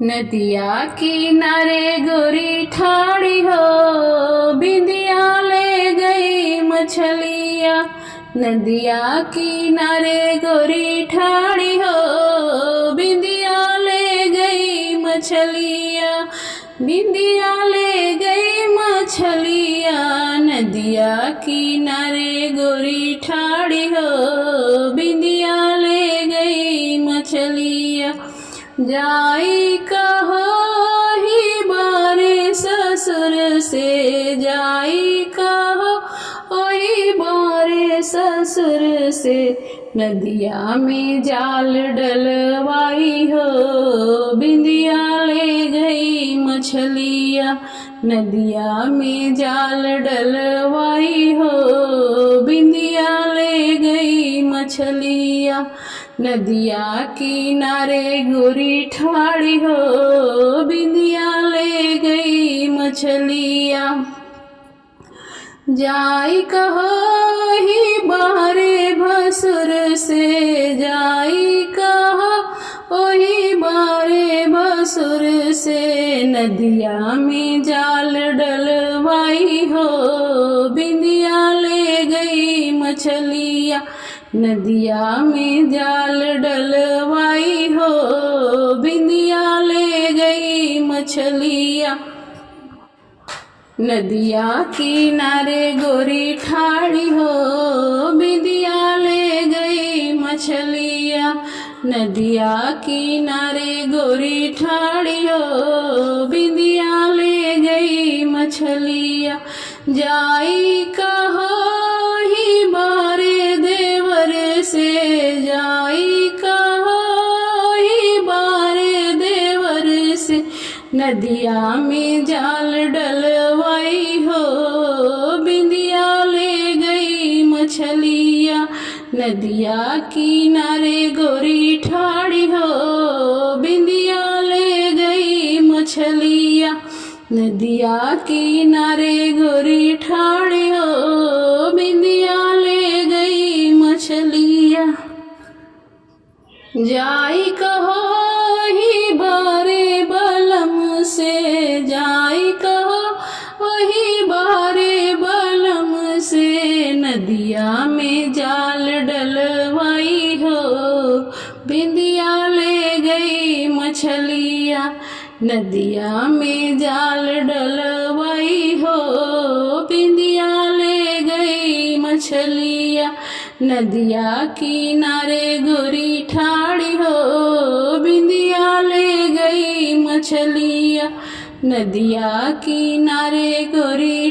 नदिया किनारे गोरी ठाड़ी हो, बिंदिया ले गई मछलिया। नदिया किनारे गोरी ठाड़ी हो, बिंदिया ले गई मछलिया। बिंदिया ले गई मछलिया, नदिया किनारे गोरी ठाड़ी हो, बिंदिया ले गई मछलिया। जाई कहो ही बारे ससुर से, जाई कहो ओही बारे ससुर से। नदिया में जाल डलवाई हो, बिंदिया ले गई मछलिया। नदिया में जाल डलवाई हो, बिंदिया ले गई मछलिया। नदिया किनारे गोरी ठाड़ी हो, बिंदिया ले गई मछलिया। जाई कहो ही बारे भसुर से, जाई कहो ओही बारे भसुर से। नदिया में जाल डलवाई हो, बिंदिया ले गई मछलिया। नदिया में जाल डलवाई हो, बिंदिया ले गई मछलिया। नदिया किनारे गोरी ठाड़ी हो, बिंदिया ले गई मछलिया। नदिया किनारे गोरी ठाड़ी हो, बिंदिया ले गई मछलिया। जाई कहो ही बारे देवर से, जाई कहो ही बारे देवर से। नदिया में जाल डलवाई हो, बिंदिया ले गई मछलिया। नदिया किनारे गोरी ठाड़ी हो, बिंदिया ले गई मछलिया। नदिया किनारे गोरी ठाड़ी हो, बिंदिया ले गई मछलिया। जाई कहो ही बारे बलम से, जाई कहो वही बारे बलम से। नदिया में जाल डलवाई हो, बिंदिया ले गई मछलिया। नदिया में जाल डलवाई हो, बिंदिया ले गई मछलिया। नदिया किनारे गोरी ठाड़ी हो, बिंदिया ले गई मछलिया। नदिया किनारे गोरी